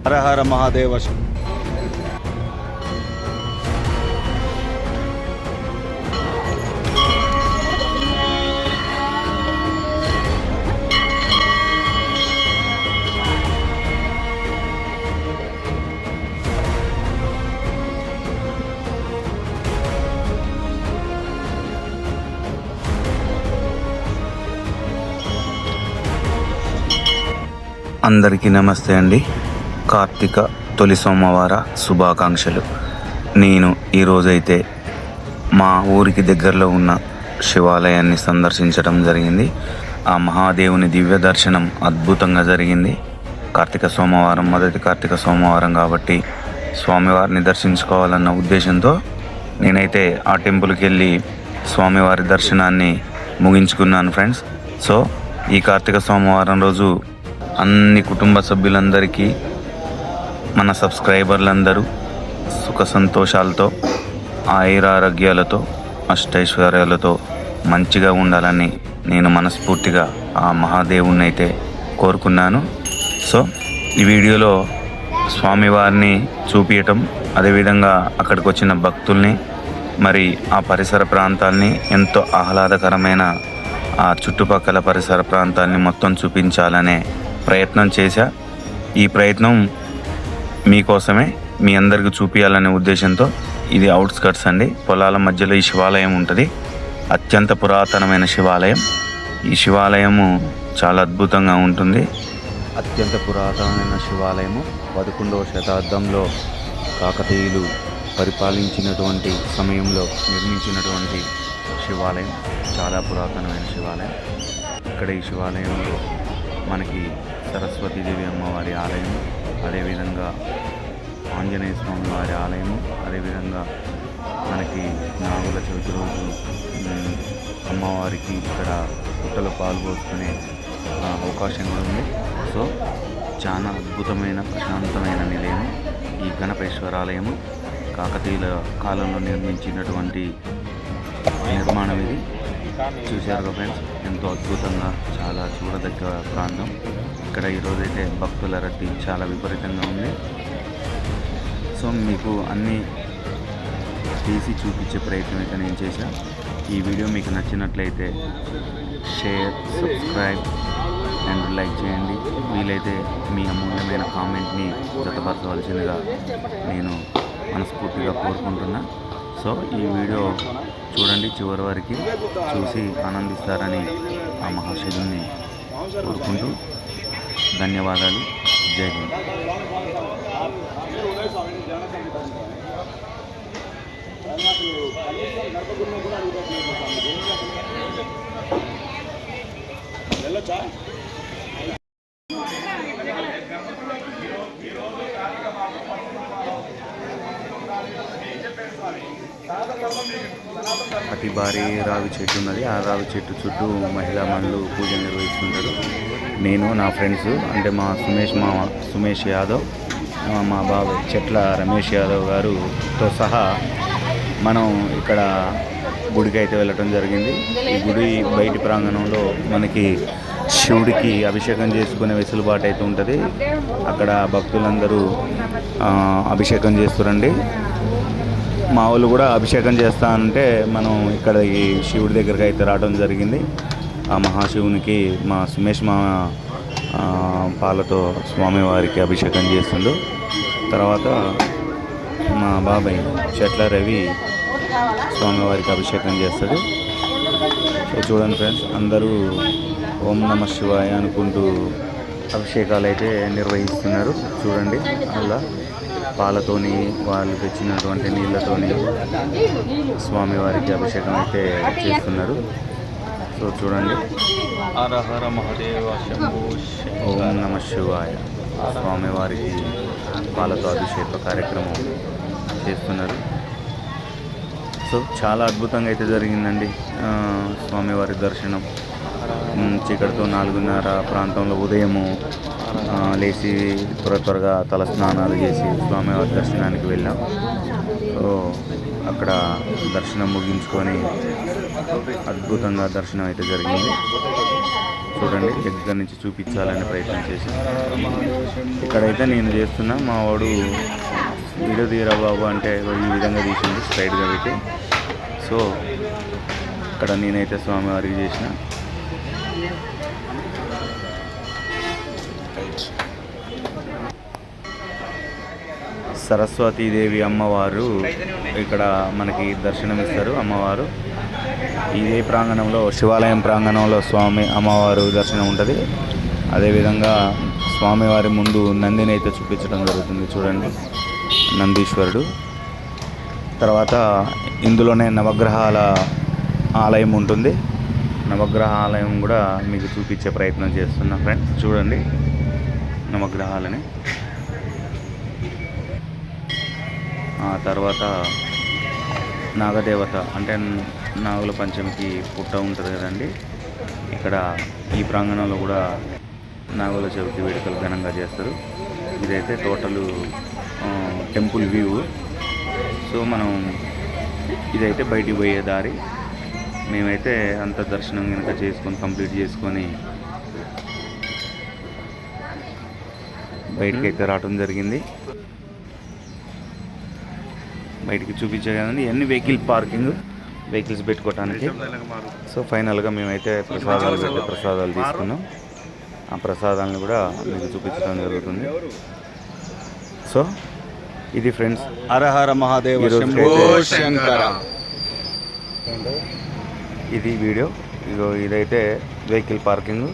హర హర మహాదేవ. అందరికీ నమస్తే అండి. కార్తీక తొలి సోమవార శుభాకాంక్షలు. నేను ఈరోజైతే మా ఊరికి దగ్గరలో ఉన్న శివాలయాన్ని సందర్శించడం జరిగింది. ఆ మహాదేవుని దివ్య దర్శనం అద్భుతంగా జరిగింది. కార్తీక సోమవారం, మొదటి కార్తీక సోమవారం కాబట్టి స్వామివారిని దర్శించుకోవాలన్న ఉద్దేశంతో నేనైతే ఆ టెంపుల్కి వెళ్ళి స్వామివారి దర్శనాన్ని ముగించుకున్నాను ఫ్రెండ్స్. సో ఈ కార్తీక సోమవారం రోజు అన్ని కుటుంబ సభ్యులందరికీ, మన సబ్స్క్రైబర్లందరూ సుఖ సంతోషాలతో, ఆయురారోగ్యాలతో, అష్టైశ్వర్యాలతో మంచిగా ఉండాలని నేను మనస్ఫూర్తిగా ఆ మహాదేవుణ్ణి అయితే కోరుకున్నాను. సో ఈ వీడియోలో స్వామివారిని చూపించటం, అదేవిధంగా అక్కడికి వచ్చిన భక్తుల్ని, మరి ఆ పరిసర ప్రాంతాల్ని, ఎంతో ఆహ్లాదకరమైన ఆ చుట్టుపక్కల పరిసర ప్రాంతాల్ని మొత్తం చూపించాలనే ప్రయత్నం చేశా. ఈ ప్రయత్నం మీకోసమే, మీ అందరికి చూపించాలనే ఉద్దేశంతో. ఇది అవుట్స్కట్స్ అండి, పొలాల మధ్యలో ఈ శివాలయం ఉంటుంది. అత్యంత పురాతనమైన శివాలయం. ఈ శివాలయము చాలా అద్భుతంగా ఉంటుంది. అత్యంత పురాతనమైన శివాలయము 11వ శతాబ్దంలో కాకతీయులు పరిపాలించినటువంటి సమయంలో నిర్మించినటువంటి శివాలయం. చాలా పురాతనమైన శివాలయం. ఇక్కడ ఈ శివాలయంలో మనకి సరస్వతీదేవి అమ్మవారి ఆలయము, అదేవిధంగా ఆంజనేయ స్వామి వారి ఆలయము, అదేవిధంగా మనకి నాగుల చవితి రోజు అమ్మవారికి ఇక్కడ పుట్టలో పాల్గొసుకునే అవకాశం కూడా ఉంది. సో చాలా అద్భుతమైన ప్రశాంతమైన నిలయం ఈ గణపేశ్వరాలయము. కాకతీయుల కాలంలో నిర్మించినటువంటి నిర్మాణం ఇది. చూశారు ఫ్రెండ్స్, ఎంతో అద్భుతంగా, చాలా చూడదగ్గ ప్రాంతం. ఇక్కడ ఈరోజైతే భక్తుల రద్దీ చాలా విపరీతంగా ఉంది. సో మీకు అన్నీ తీసి చూపించే ప్రయత్నం అయితే నేను చేశాను. ఈ వీడియో మీకు నచ్చినట్లయితే షేర్, సబ్స్క్రైబ్ అండ్ లైక్ చేయండి. వీలైతే మీ అమూల్యమైన కామెంట్ని జతపరచవలసిందిగా నేను మనస్ఫూర్తిగా కోరుకుంటున్నా. సో ఈ వీడియో చూడండి, చివరి వరకు చూసి ఆనందిస్తారని ఆ మహాశివుని కోరుకుంటూ ధన్యవాదాలు. జై హింద్. అతి భారీ రావి చెట్టు ఉన్నది. ఆ రావి చెట్టు చుట్టూ మహిళా మనులు పూజ నిర్వహిస్తుంటారు. నేను, నా ఫ్రెండ్స్, అంటే మా సుమేష్ యాదవ్, మా బాబాయ్ చెట్ల రమేష్ యాదవ్ గారుతో సహా మనం ఇక్కడ గుడికి అయితే వెళ్ళటం జరిగింది. ఈ గుడి బయటి ప్రాంగణంలో మనకి శివుడికి అభిషేకం చేసుకునే వెసులుబాటు అయితే ఉంటుంది. అక్కడ భక్తులందరూ అభిషేకం చేస్తారండి. మా వాళ్ళు కూడా అభిషేకం చేస్తానంటే మనం ఇక్కడ ఈ శివుడి దగ్గరికి అయితే రావడం జరిగింది. ఆ మహాశివునికి మా సుమేష్ పాలతో స్వామివారికి అభిషేకం చేస్తుండు. తర్వాత మా బాబాయ్ చెట్ల రవి స్వామివారికి అభిషేకం చేస్తాడు. సో చూడండి ఫ్రెండ్స్, అందరూ ఓం నమ శివాయ అనుకుంటూ అభిషేకాలు అయితే నిర్వహిస్తున్నారు. చూడండి, అలా పాలతోని, వాళ్ళు తెచ్చినటువంటి నీళ్ళతోని స్వామివారికి అభిషేకం అయితే చేస్తున్నారు. సో చూడండి, హర హర మహాదేవ శంభో ఓం నమ శివాయ స్వామివారికి పాలతో అభిషేక కార్యక్రమం చేస్తున్నారు. సో చాలా అద్భుతంగా అయితే జరిగిందండి స్వామివారి దర్శనం. చీకటితో 4:30 ప్రాంతంలో ఉదయము లేచి త్వరగా తల స్నానాలు చేసి స్వామివారి దర్శనానికి వెళ్ళాం. సో అక్కడ దర్శనం ముగించుకొని అద్భుతంగా దర్శనం అయితే జరిగింది. చూడండి దగ్గర నుంచి చూపించాలనే ప్రయత్నం చేసి ఇక్కడైతే నేను చేస్తున్నా, మా వాడు వీడియో తీరా బాబు అంటే ఈ విధంగా తీసింది స్ట్రైట్గా పెట్టి. సో ఇక్కడ నేనైతే స్వామివారికి చేసిన. సరస్వతీదేవి అమ్మవారు ఇక్కడ మనకి దర్శనమిస్తారు. అమ్మవారు ఇదే ప్రాంగణంలో, శివాలయం ప్రాంగణంలో స్వామి అమ్మవారు దర్శనం ఉంటుంది. అదేవిధంగా స్వామివారి ముందు నందిని అయితే చూపించడం జరుగుతుంది. చూడండి నందీశ్వరుడు. తర్వాత ఇందులోనే నవగ్రహాల ఆలయం ఉంటుంది. నవగ్రహ ఆలయం కూడా మీకు చూపించే ప్రయత్నం చేస్తున్నా ఫ్రెండ్స్. చూడండి నవగ్రహాలని. ఆ తర్వాత నాగదేవత అంటే నాగుల పంచమికి పుట్ట ఉంటుంది కదండి. ఇక్కడ ఈ ప్రాంగణంలో కూడా నాగుల చవితి వేడుకలు ఘనంగా చేస్తారు. ఇదైతే టోటల్ టెంపుల్ వ్యూ. సో మనం ఇదైతే బయటికి పోయే దారి. మేమైతే అంత దర్శనం కనుక చేసుకొని కంప్లీట్ చేసుకొని బయటికి అయితే రావడం జరిగింది. బయటికి చూపించే కదండి ఇవన్నీ వెహికల్స్ పెట్టుకోవటానికి. సో ఫైనల్గా మేమైతే ప్రసాదాలు తీసుకున్నాం. ఆ ప్రసాదాలను కూడా మీకు చూపించడం జరుగుతుంది. సో ఇది ఫ్రెండ్స్, హర హర మహాదేవ శంభో శంకర. ఇది వీడియో. ఇదైతే వెహికల్ పార్కింగ్.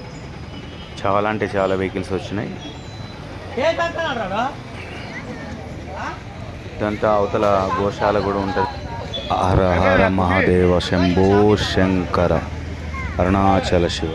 చాలా అంటే చాలా వెహికల్స్ వచ్చినాయి. ఇదంతా అవతల గోశాల కూడా ఉంటుంది. హర హర మహాదేవ శంభో శంకర. అరుణాచల శివ.